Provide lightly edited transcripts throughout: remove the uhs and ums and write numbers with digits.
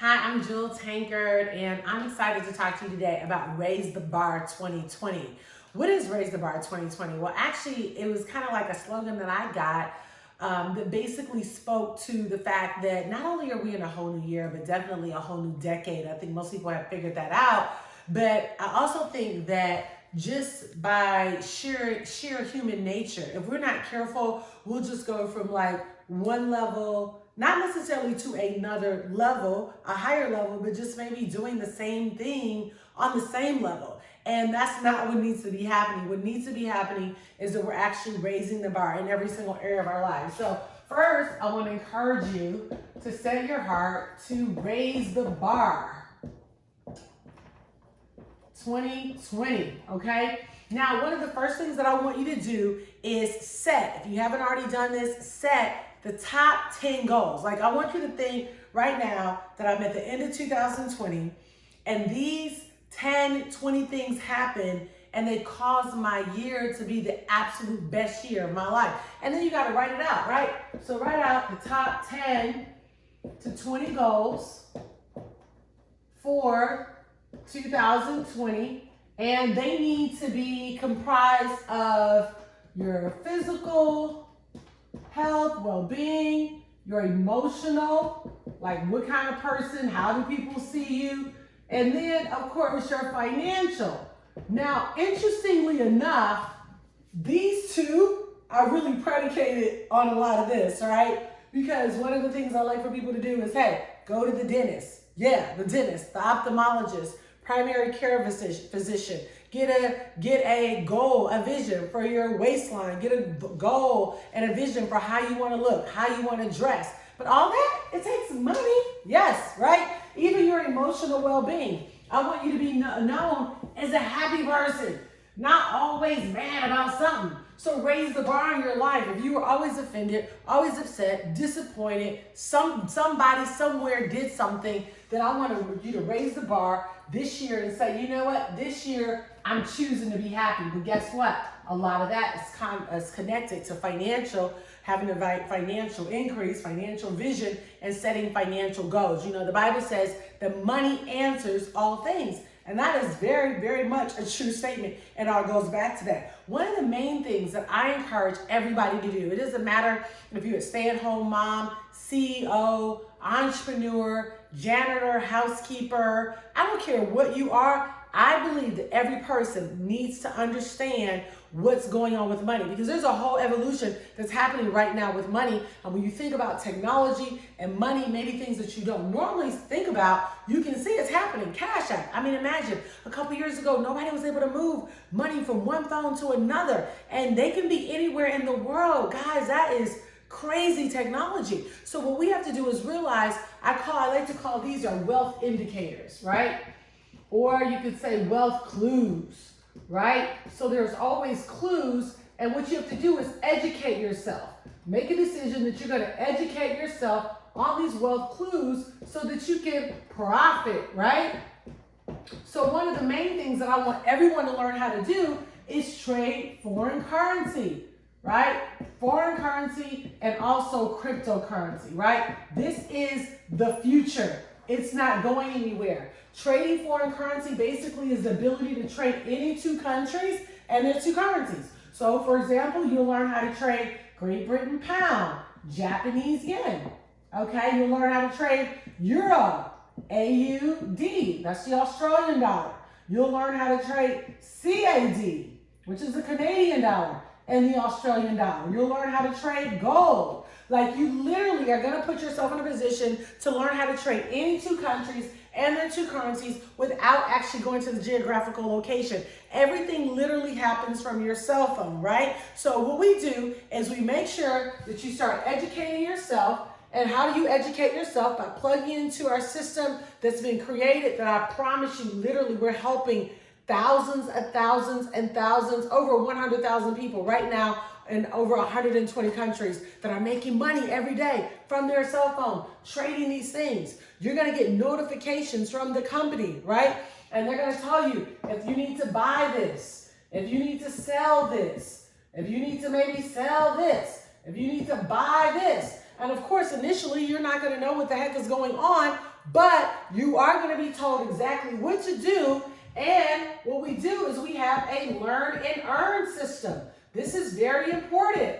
Hi, I'm Jewel Tankard, and I'm excited to talk to you today about Raise the Bar 2020. What is Raise the Bar 2020? Well, actually, it was kind of like a slogan that I got that basically spoke to the fact that not only are we in a whole new year, but definitely a whole new decade. I think most people have figured that out. But I also think that just by sheer human nature, if we're not careful, we'll just go from like one level, not necessarily to another level, a higher level, but just maybe doing the same thing on the same level. And that's not what needs to be happening. What needs to be happening is that we're actually raising the bar in every single area of our lives. So first, I want to encourage you to set your heart to raise the bar 2020, okay? Now, one of the first things that I want you to do is set, if you haven't already done this, set the top 10 goals. Like, I want you to think right now that I'm at the end of 2020 and these 10, 20 things happen and they cause my year to be the absolute best year of my life. And then you got to write it out, right? So write out the top 10 to 20 goals for 2020, and they need to be comprised of your physical health, well-being, your emotional, like what kind of person, how do people see you, and then of course your financial. Now, interestingly enough, these two are really predicated on a lot of this, right? Because one of the things I like for people to do is, hey, go to the dentist. Yeah, the dentist, the ophthalmologist, primary care physician. Get a goal, a vision for your waistline. Get a goal and a vision for how you want to look, how you want to dress. But all that, it takes money. Yes, right? Even your emotional well-being. I want you to be known as a happy person, not always mad about something. So raise the bar in your life. If you were always offended, always upset, disappointed, somebody somewhere did something, then I want you to raise the bar this year and say, you know what, this year I'm choosing to be happy. But guess what? A lot of that is connected to having a financial increase, financial vision, and setting financial goals. You know, the Bible says that money answers all things. And that is very, very much a true statement, and it all goes back to that. One of the main things that I encourage everybody to do, it doesn't matter if you're a stay-at-home mom, CEO, entrepreneur, janitor, housekeeper, I don't care what you are, I believe that every person needs to understand what's going on with money, because there's a whole evolution that's happening right now with money. And when you think about technology and money, maybe things that you don't normally think about, you can see it's happening. Cash App. I mean, imagine a couple years ago, nobody was able to move money from one phone to another, and they can be anywhere in the world. Guys, that is crazy technology. So what we have to do is realize, I like to call these our wealth indicators, right? Or you could say wealth clues. Right? So there's always clues, and what you have to do is educate yourself. Make a decision that you're going to educate yourself on these wealth clues so that you can profit, right? So one of the main things that I want everyone to learn how to do is trade foreign currency, right? Foreign currency and also cryptocurrency, right? This is the future. It's not going anywhere. Trading foreign currency basically is the ability to trade any two countries and their two currencies. So, for example, you'll learn how to trade Great Britain pound, Japanese yen. Okay, you'll learn how to trade euro, AUD, that's the Australian dollar. You'll learn how to trade CAD, which is the Canadian dollar, and the Australian dollar. You'll learn how to trade gold. Like, you literally are going to put yourself in a position to learn how to trade any two countries and their two currencies without actually going to the geographical location. Everything literally happens from your cell phone, right? So what we do is we make sure that you start educating yourself. And how do you educate yourself? By plugging into our system that's been created, that I promise you, literally, we're helping thousands and thousands and thousands, over 100,000 people right now in over 120 countries that are making money every day from their cell phone, trading these things. You're going to get notifications from the company, right? And they're going to tell you if you need to buy this, if you need to sell this, if you need to maybe sell this, if you need to buy this. And of course, initially, you're not going to know what the heck is going on, but you are going to be told exactly what to do. And what we do is we have a learn and earn system. This is very important.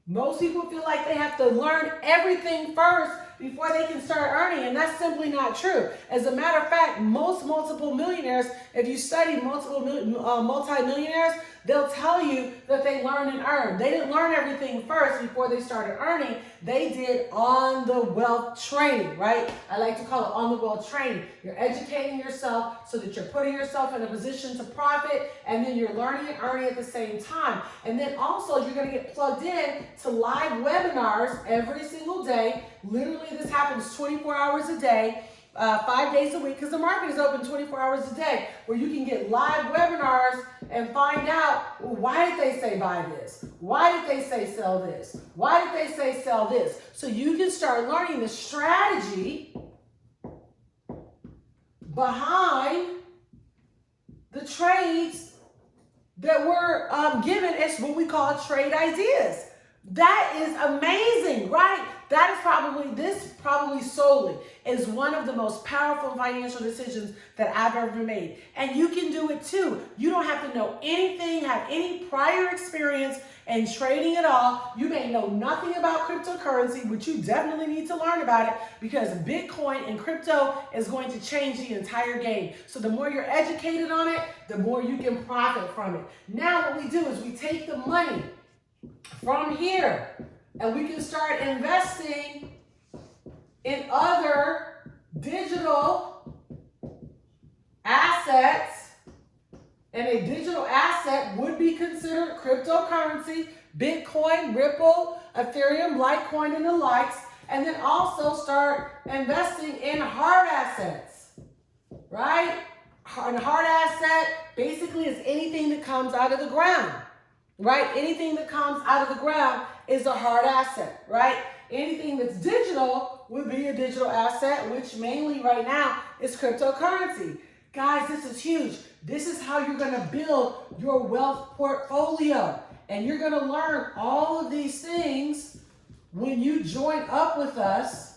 Most people feel like they have to learn everything first before they can start earning, and that's simply not true. As a matter of fact, most multiple millionaires, if you study multi-millionaires, they'll tell you that they learn and earn. They didn't learn everything first before they started earning. They did on the wealth training, right? I like to call it on the wealth training. You're educating yourself so that you're putting yourself in a position to profit, and then you're learning and earning at the same time. And then also you're going to get plugged in to live webinars every single day. Literally, this happens 24 hours a day. 5 days a week, because the market is open 24 hours a day, where you can get live webinars and find out, well, why did they say buy this? Why did they say sell this? Why did they say sell this? So you can start learning the strategy behind the trades that were given as what we call trade ideas. That is amazing, right? That is probably solely is one of the most powerful financial decisions that I've ever made. And you can do it too. You don't have to know anything, have any prior experience in trading at all. You may know nothing about cryptocurrency, but you definitely need to learn about it, because Bitcoin and crypto is going to change the entire game. So the more you're educated on it, the more you can profit from it. Now what we do is we take the money from here, and we can start investing in other digital assets. And a digital asset would be considered cryptocurrency, Bitcoin, Ripple, Ethereum, Litecoin, and the likes. And then also start investing in hard assets, right? And hard asset basically is anything that comes out of the ground. Right? Anything that comes out of the ground is a hard asset, right? Anything that's digital would be a digital asset, which mainly right now is cryptocurrency. Guys, this is huge. This is how you're going to build your wealth portfolio. And you're going to learn all of these things when you join up with us,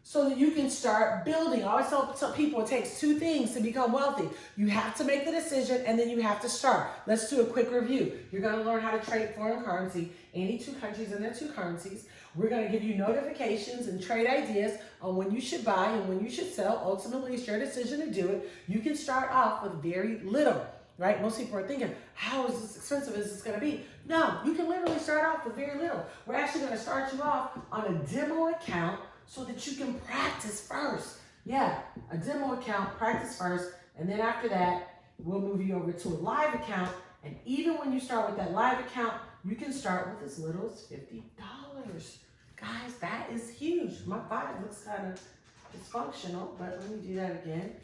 so that you can start building. I always tell people it takes two things to become wealthy. You have to make the decision, and then you have to start. Let's do a quick review. You're going to learn how to trade foreign currency, any two countries and their two currencies. We're going to give you notifications and trade ideas on when you should buy and when you should sell. Ultimately, it's your decision to do it. You can start off with very little, right? Most people are thinking, how is this expensive is this going to be? No, you can literally start off with very little. We're actually going to start you off on a demo account, so that you can practice first. Yeah, a demo account, practice first, and then after that, we'll move you over to a live account. And even when you start with that live account, you can start with as little as $50. Guys, that is huge. My 5 looks kind of dysfunctional, but let me do that again.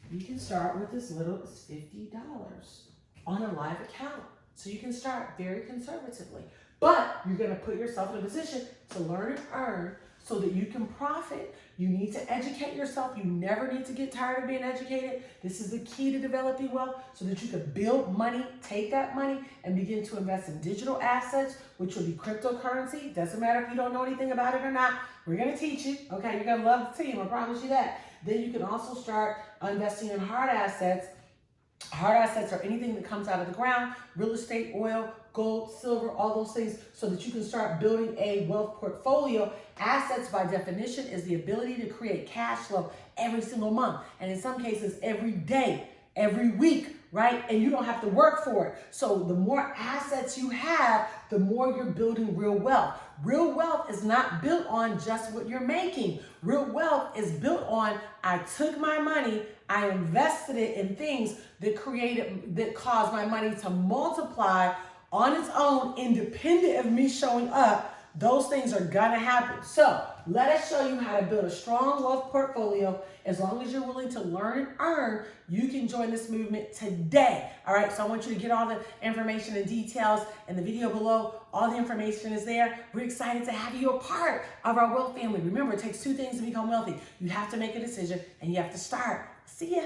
You can start with as little as $50 on a live account. So you can start very conservatively. But you're going to put yourself in a position to learn and earn, so that you can profit. You need to educate yourself. You never need to get tired of being educated. This is the key to developing wealth, so that you can build money, take that money, and begin to invest in digital assets, which will be cryptocurrency. Doesn't matter if you don't know anything about it or not. We're going to teach you. Okay, you're going to love the team. I promise you that. Then you can also start investing in hard assets. Hard assets are anything that comes out of the ground: real estate, oil, gold, silver, all those things, so that you can start building a wealth portfolio. Assets, by definition, is the ability to create cash flow every single month, and in some cases every day, every week, right? And you don't have to work for it. So the more assets you have, the more you're building real wealth. Real wealth is not built on just what you're making. Real wealth is built on, I took my money, I invested it in things that caused my money to multiply on its own, independent of me showing up. Those things are gonna happen. So let us show you how to build a strong wealth portfolio. As long as you're willing to learn and earn, you can join this movement today. All right, so I want you to get all the information and details in the video below. All the information is there. We're excited to have you a part of our wealth family. Remember, it takes two things to become wealthy. You have to make a decision, and you have to start. See ya.